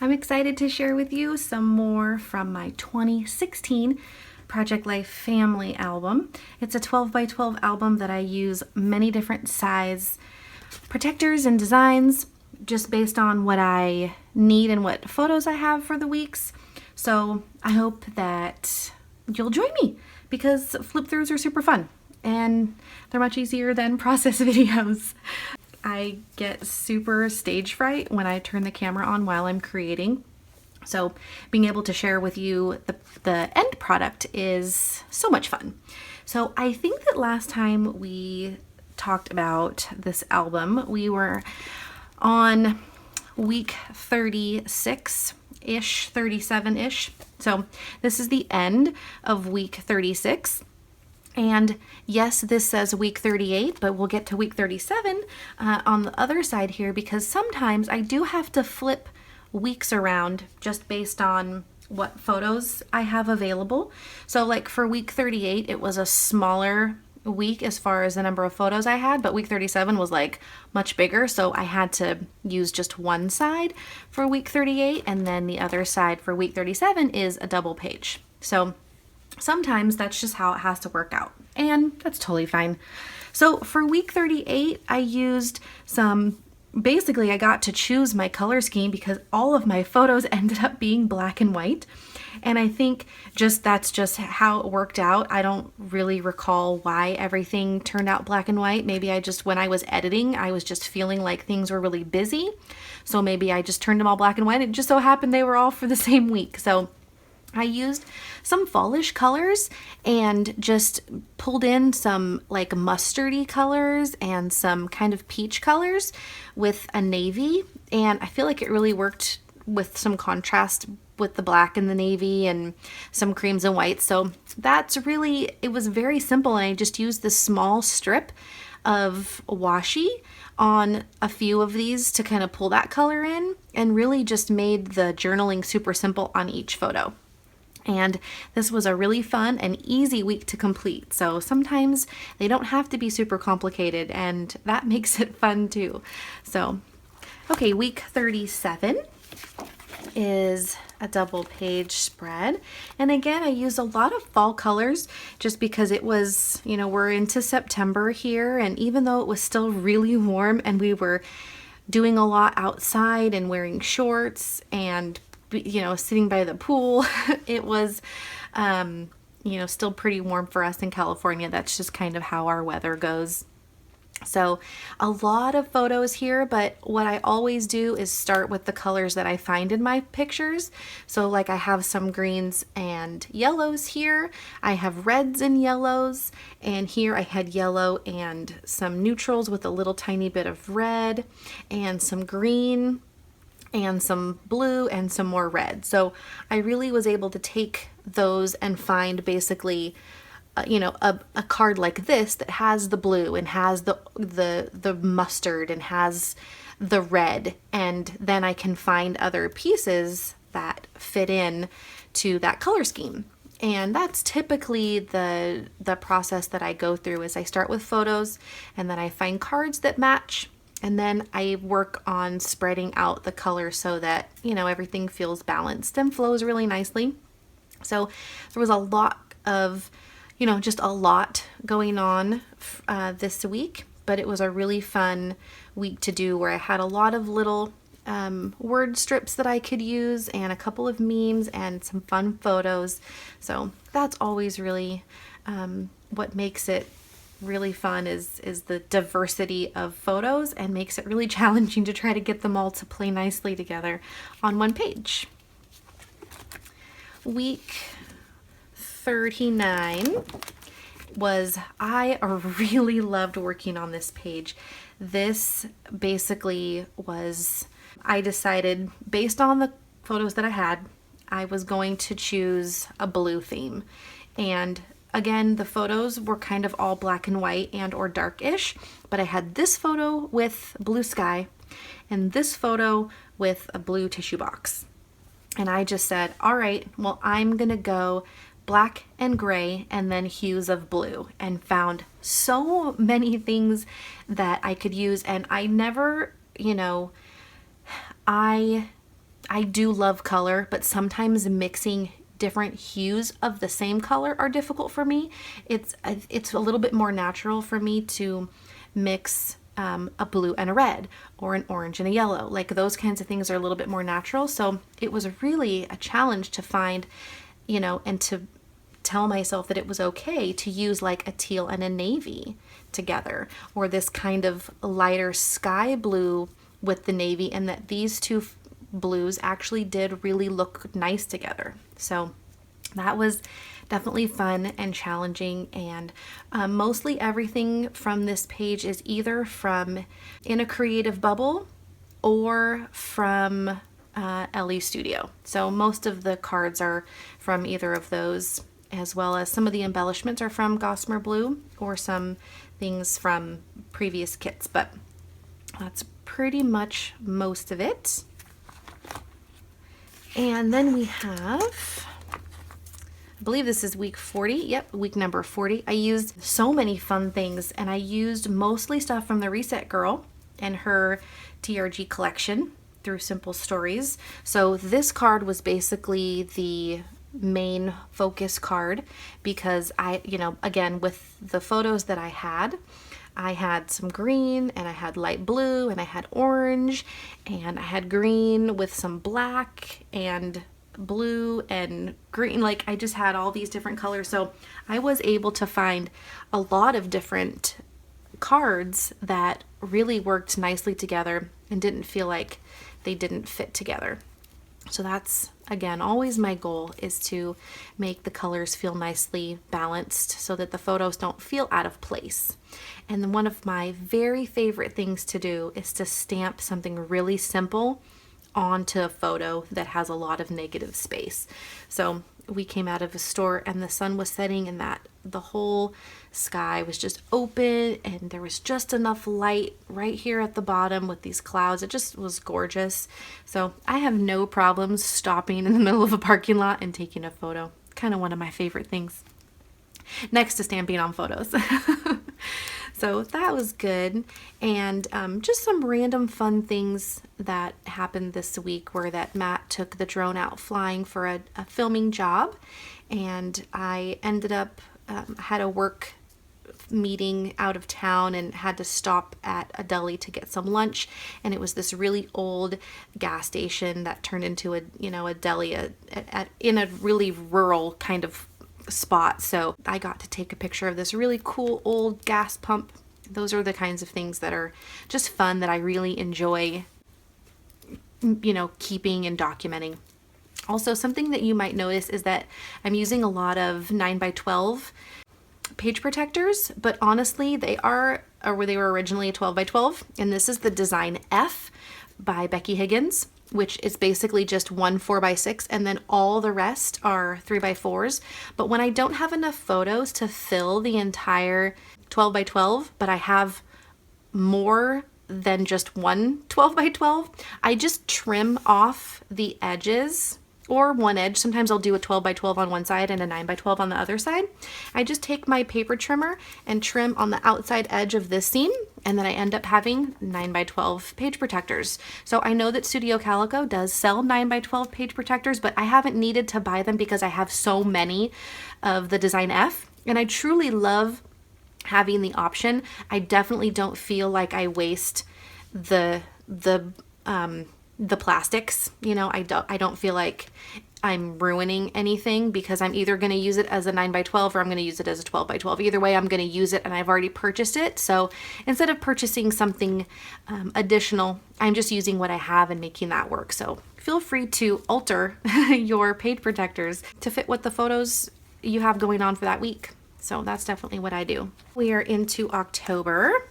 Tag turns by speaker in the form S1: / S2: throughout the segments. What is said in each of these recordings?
S1: I'm excited to share with you some more from my 2016 Project Life Family album. It's a 12 by 12 album that I use many different size protectors and designs just based on what I need and what photos I have for the weeks. So I hope that you'll join me because flip-throughs are super fun and they're much easier than process videos. I get super stage fright when I turn the camera on while I'm creating. So being able to share with you the end product is so much fun. So I think that last time we talked about this album, we were on week 36-ish, 37-ish. So this is the end of week 36. And yes, this says week 38, but we'll get to week 37 on the other side here because sometimes I do have to flip weeks around just based on what photos I have available. So like for week 38, it was a smaller week as far as the number of photos I had, but week 37 was like much bigger. So I had to use just one side for week 38, and then the other side for week 37 is a double page. So sometimes that's just how it has to work out, and that's totally fine. So for week 38, I used basically I got to choose my color scheme because all of my photos ended up being black and white. And I think that's just how it worked out. I don't really recall why everything turned out black and white. Maybe when I was editing, I was just feeling like things were really busy. So maybe I just turned them all black and white. It just so happened they were all for the same week. So I used some fallish colors and just pulled in some like mustardy colors and some kind of peach colors with a navy. And I feel like it really worked with some contrast with the black and the navy and some creams and whites. So it was very simple. And I just used this small strip of washi on a few of these to kind of pull that color in and really just made the journaling super simple on each photo. And this was a really fun and easy week to complete. So sometimes they don't have to be super complicated, and that makes it fun too. So, okay, week 37 is a double page spread. And again, I used a lot of fall colors just because it was, we're into September here. And even though it was still really warm and we were doing a lot outside and wearing shorts and sitting by the pool, it was, still pretty warm for us in California. That's just kind of how our weather goes. So a lot of photos here, but what I always do is start with the colors that I find in my pictures. So like I have some greens and yellows here. I have reds and yellows, and here I had yellow and some neutrals with a little tiny bit of red and some green and some blue and some more red. So I really was able to take those and find basically, a card like this that has the blue and has the mustard and has the red, and then I can find other pieces that fit in to that color scheme. And that's typically the process that I go through is I start with photos and then I find cards that match. And then I work on spreading out the color so that, everything feels balanced and flows really nicely. So there was a lot of, just a lot going on this week, but it was a really fun week to do where I had a lot of little word strips that I could use and a couple of memes and some fun photos. So that's always really what makes it really fun is the diversity of photos and makes it really challenging to try to get them all to play nicely together on one page. Week 39 I really loved working on this page. This basically I decided based on the photos that I had, I was going to choose a blue theme. And again, the photos were kind of all black and white and or darkish, but I had this photo with blue sky and this photo with a blue tissue box. And I just said, all right, well, I'm gonna go black and gray, and then hues of blue, and found so many things that I could use. And I never, I do love color, but sometimes mixing different hues of the same color are difficult for me. It's a little bit more natural for me to mix a blue and a red, or an orange and a yellow. Like those kinds of things are a little bit more natural. So it was really a challenge to find, and to tell myself that it was okay to use like a teal and a navy together, or this kind of lighter sky blue with the navy, and that these two blues actually did really look nice together. So that was definitely fun and challenging. And mostly everything from this page is either from In a Creative Bubble or from LE Studio. So most of the cards are from either of those, as well as some of the embellishments are from Gossamer Blue or some things from previous kits, but that's pretty much most of it. And then we have, I believe this is week 40. Yep, week number 40. I used so many fun things, and I used mostly stuff from the Reset Girl and her TRG collection through Simple Stories. So this card was basically the main focus card, because I, again, with the photos that I had some green, and I had light blue, and I had orange, and I had green with some black and blue and green. Like I just had all these different colors. So I was able to find a lot of different cards that really worked nicely together and didn't feel like they didn't fit together. So that's, again, always my goal, is to make the colors feel nicely balanced so that the photos don't feel out of place. And then one of my very favorite things to do is to stamp something really simple onto a photo that has a lot of negative space. So we came out of a store and the sun was setting, and that the whole sky was just open, and there was just enough light right here at the bottom with these clouds. It just was gorgeous. So I have no problems stopping in the middle of a parking lot and taking a photo. Kind of one of my favorite things, next to stamping on photos. So that was good. And just some random fun things that happened this week were that Matt took the drone out flying for a filming job, and I ended up had a work meeting out of town and had to stop at a deli to get some lunch. And it was this really old gas station that turned into a deli in a really rural kind of spot. So I got to take a picture of this really cool old gas pump. Those are the kinds of things that are just fun, that I really enjoy, keeping and documenting. Also, something that you might notice is that I'm using a lot of 9x12 page protectors, but honestly, they were originally 12x12, and this is the design F by Becky Higgins, which is basically just one 4x6, and then all the rest are 3x4s. But when I don't have enough photos to fill the entire 12x12, but I have more than just one 12x12, I just trim off the edges, or one edge. Sometimes I'll do a 12x12 on one side and a 9x12 on the other side. I just take my paper trimmer and trim on the outside edge of this seam, and then I end up having 9x12 page protectors. So I know that Studio Calico does sell 9x12 page protectors, but I haven't needed to buy them because I have so many of the design F, and I truly love having the option. I definitely don't feel like I waste the plastics. I don't feel like I'm ruining anything, because I'm either going to use it as a 9x12 or I'm going to use it as a 12x12. Either way, I'm going to use it, and I've already purchased it. So instead of purchasing something additional, I'm just using what I have and making that work. So feel free to alter your page protectors to fit what the photos you have going on for that week. So that's definitely what I do. We are into October,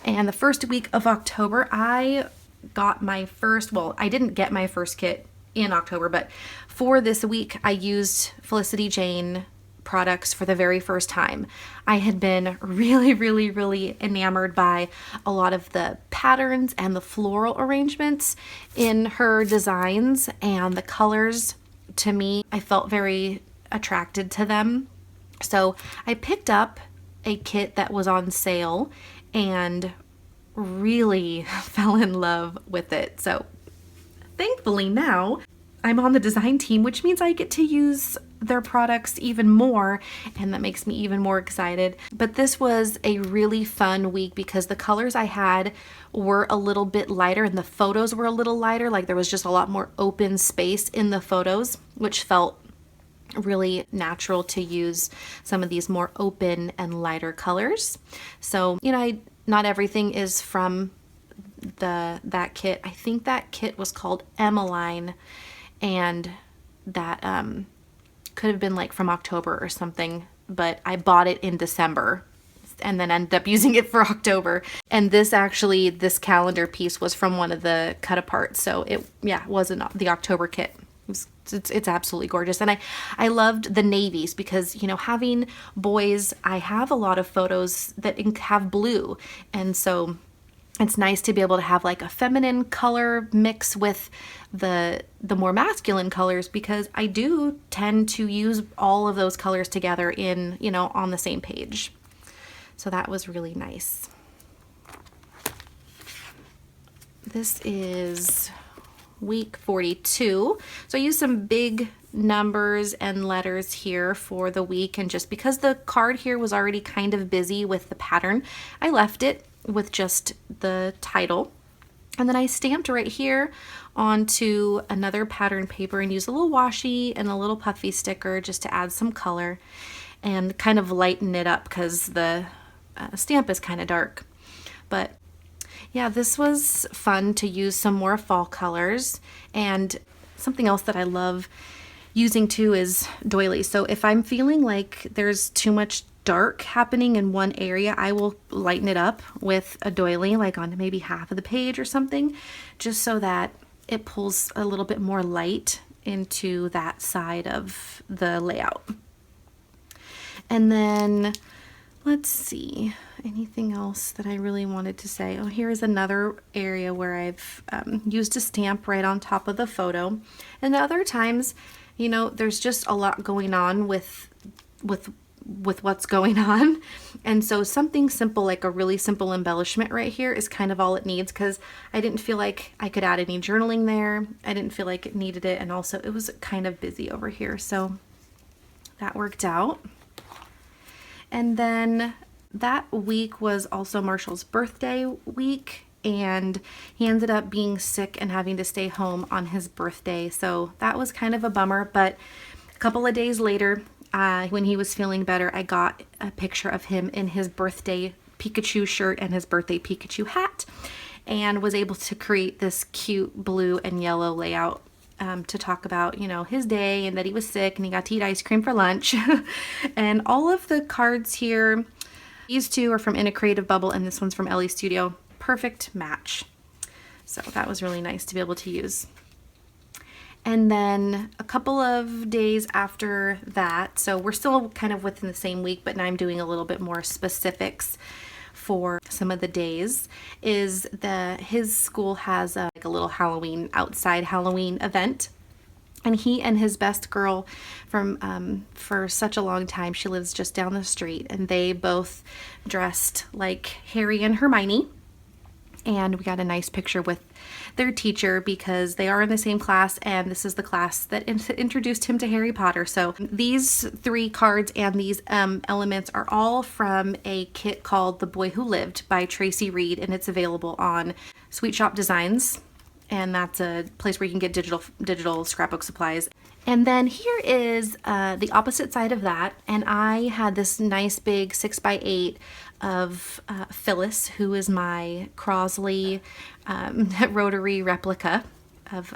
S1: and the first week of October, I got my first, I didn't get my first kit in October, but for this week, I used Felicity Jane products for the very first time. I had been really, really, really enamored by a lot of the patterns and the floral arrangements in her designs, and the colors, to me, I felt very attracted to them. So I picked up a kit that was on sale and really fell in love with it. So thankfully now I'm on the design team, which means I get to use their products even more, and that makes me even more excited. But this was a really fun week because the colors I had were a little bit lighter and the photos were a little lighter. Like there was just a lot more open space in the photos, which felt really natural to use some of these more open and lighter colors. So, you know, not everything is from that kit. I think that kit was called Emmeline, and that could have been like from October or something, but I bought it in December and then ended up using it for October. And this calendar piece was from one of the cut aparts, so it wasn't the October kit. It's absolutely gorgeous. And I loved the navies because, you know, having boys, I have a lot of photos that have blue, and so it's nice to be able to have like a feminine color mix with the more masculine colors, because I do tend to use all of those colors together in, you know, on the same page. So that was really nice. This is week 42. So I used some big numbers and letters here for the week, and just because the card here was already kind of busy with the pattern, I left it with just the title. And then I stamped right here onto another pattern paper and used a little washi and a little puffy sticker just to add some color and kind of lighten it up because the stamp is kind of dark. But yeah, this was fun to use some more fall colors. And something else that I love using too is doilies. So if I'm feeling like there's too much dark happening in one area, I will lighten it up with a doily, like on maybe half of the page or something, just so that it pulls a little bit more light into that side of the layout. And then let's see, anything else that I really wanted to say? Oh, here's another area where I've used a stamp right on top of the photo. And other times, you know, there's just a lot going on with what's going on, and so something simple like a really simple embellishment right here is kind of all it needs, because I didn't feel like I could add any journaling there. I didn't feel like it needed it, and also it was kind of busy over here, so that worked out. And then that week was also Marshall's birthday week, and he ended up being sick and having to stay home on his birthday, so that was kind of a bummer. But a couple of days later, when he was feeling better, I got a picture of him in his birthday Pikachu shirt and his birthday Pikachu hat, and was able to create this cute blue and yellow layout to talk about, you know, his day and that he was sick and he got to eat ice cream for lunch. And all of the cards here, these two are from In a Creative Bubble and this one's from Ellie Studio. Perfect match. So that was really nice to be able to use. And then a couple of days after that, so we're still kind of within the same week, but now I'm doing a little bit more specifics for some of the days, is his school has like a little outside Halloween event. And he and his best girl from for such a long time, she lives just down the street, and they both dressed like Harry and Hermione. And we got a nice picture with their teacher because they are in the same class, and this is the class that introduced him to Harry Potter. So these three cards and these elements are all from a kit called The Boy Who Lived by Tracy Reed, and it's available on Sweet Shop Designs, and that's a place where you can get digital scrapbook supplies. And then here is the opposite side of that, and I had this nice big 6x8 of Phyllis, who is my Crosley rotary replica of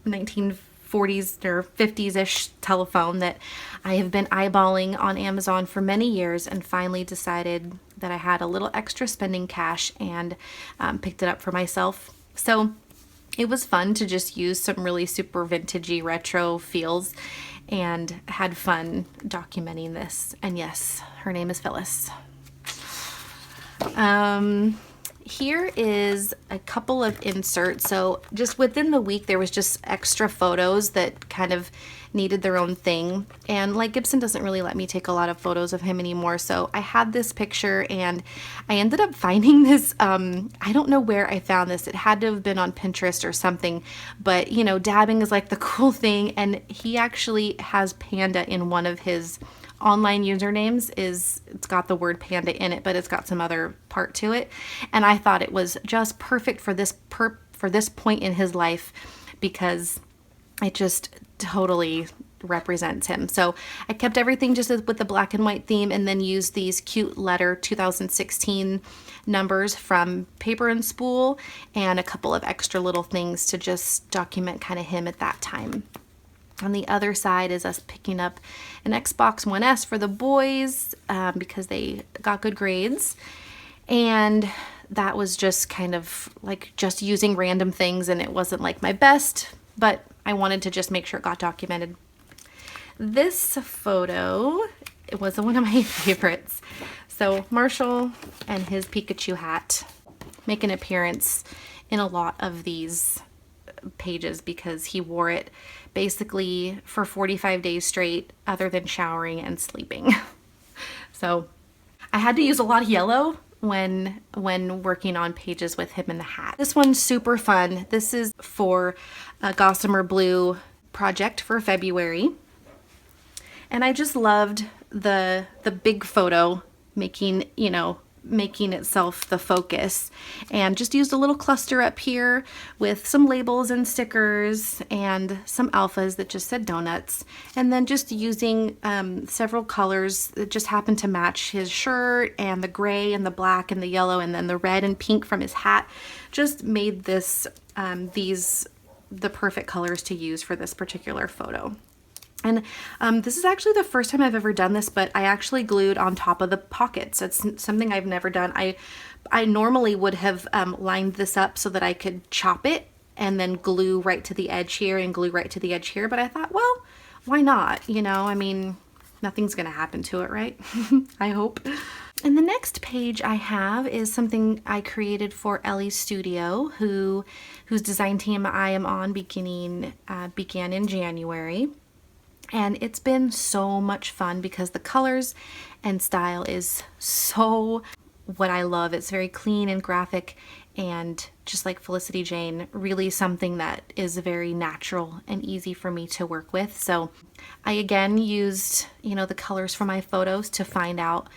S1: 1940s or 50s-ish telephone that I have been eyeballing on Amazon for many years, and finally decided that I had a little extra spending cash and picked it up for myself. So it was fun to just use some really super vintagey retro feels, and had fun documenting this. And yes, her name is Phyllis. Here is a couple of inserts. So just within the week, there was just extra photos that kind of needed their own thing. And like Gibson doesn't really let me take a lot of photos of him anymore. So I had this picture and I ended up finding this, I don't know where I found this. It had to have been on Pinterest or something, but you know, dabbing is like the cool thing. And he actually has panda in one of his online usernames. It's got the word panda in it, but it's got some other part to it. And I thought it was just perfect for this point in his life because it just totally represents him. So I kept everything just with the black and white theme, and then used these cute letter 2016 numbers from Paper and Spool and a couple of extra little things to just document kind of him at that time. On the other side is us picking up an Xbox One S for the boys because they got good grades. And that was just kind of like just using random things, and it wasn't like my best, but I wanted to just make sure it got documented. This photo, it was one of my favorites. So Marshall and his Pikachu hat make an appearance in a lot of these pages because he wore it basically for 45 days straight other than showering and sleeping. So I had to use a lot of yellow when working on pages with him in the hat. This one's super fun. This is for a Gossamer Blue project for February. And I just loved the big photo making itself the focus, and just used a little cluster up here with some labels and stickers and some alphas that just said donuts, and then just using several colors that just happened to match his shirt, and the gray and the black and the yellow and then the red and pink from his hat just made this the perfect colors to use for this particular photo. And this is actually the first time I've ever done this, but I actually glued on top of the pockets. It's something I've never done. I normally would have lined this up so that I could chop it and then glue right to the edge here and glue right to the edge here. But I thought, well, why not? You know, I mean, nothing's gonna happen to it, right? I hope. And the next page I have is something I created for Ellie's Studio, whose design team I am on began in January. And it's been so much fun because the colors and style is so what I love. It's very clean and graphic, and just like Felicity Jane, really something that is very natural and easy for me to work with. So I again used, the colors from my photos to find out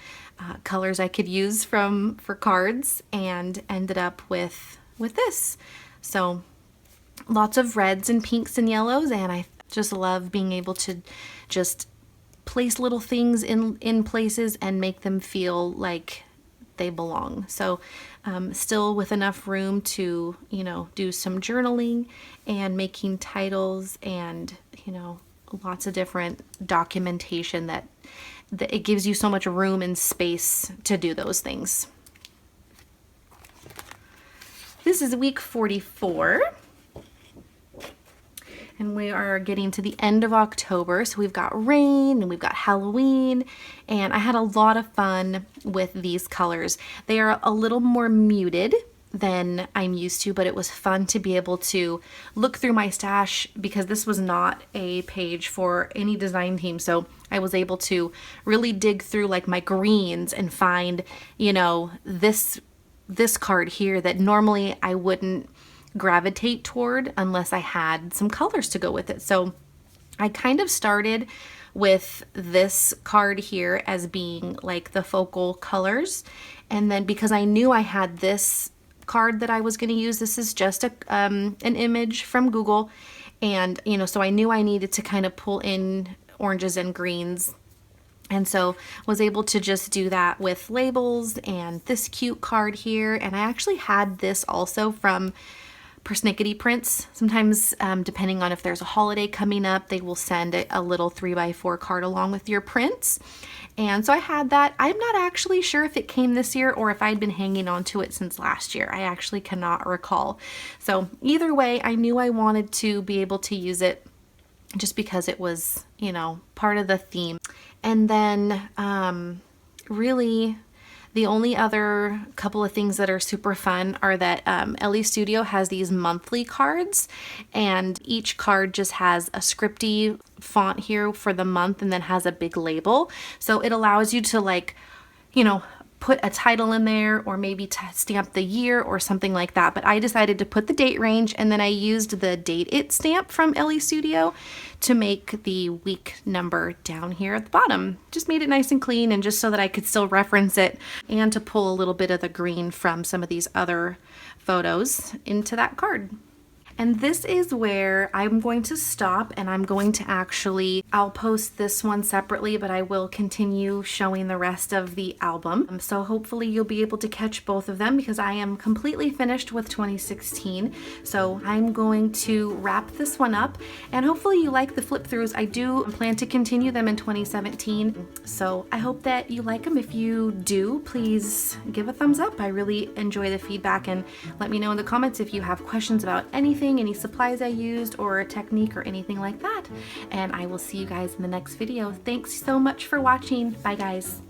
S1: colors I could use for cards, and ended up with this. So lots of reds and pinks and yellows, and I just love being able to just place little things in places and make them feel like they belong. So still with enough room to, do some journaling and making titles and, lots of different documentation that it gives you so much room and space to do those things. This is week 44. And we are getting to the end of October, so we've got rain and we've got Halloween, and I had a lot of fun with these colors. They are a little more muted than I'm used to, but it was fun to be able to look through my stash because this was not a page for any design team. So I was able to really dig through like my greens and find, this card here that normally I wouldn't gravitate toward unless I had some colors to go with it. So I kind of started with this card here as being like the focal colors, and then because I knew I had this card that I was going to use, this is just an image from Google, and so I knew I needed to kind of pull in oranges and greens, and so was able to just do that with labels and this cute card here. And I actually had this also from Persnickety Prints. Sometimes, depending on if there's a holiday coming up, they will send a little 3x4 card along with your prints. And so I had that. I'm not actually sure if it came this year or if I'd been hanging on to it since last year. I actually cannot recall. So either way, I knew I wanted to be able to use it just because it was, part of the theme. And then really The only other couple of things that are super fun are that Ellie Studio has these monthly cards, and each card just has a scripty font here for the month and then has a big label. So it allows you to, like, you know, put a title in there or maybe stamp the year or something like that. But I decided to put the date range, and then I used the Date It stamp from Ellie Studio to make the week number down here at the bottom. Just made it nice and clean, and just so that I could still reference it, and to pull a little bit of the green from some of these other photos into that card. And this is where I'm going to stop, and I'm going to I'll post this one separately, but I will continue showing the rest of the album. So hopefully you'll be able to catch both of them, because I am completely finished with 2016. So I'm going to wrap this one up, and hopefully you like the flip-throughs. I do plan to continue them in 2017. So I hope that you like them. If you do, please give a thumbs up. I really enjoy the feedback, and let me know in the comments if you have questions about anything, any supplies I used or a technique or anything like that. And I will see you guys in the next video. Thanks so much for watching. Bye guys.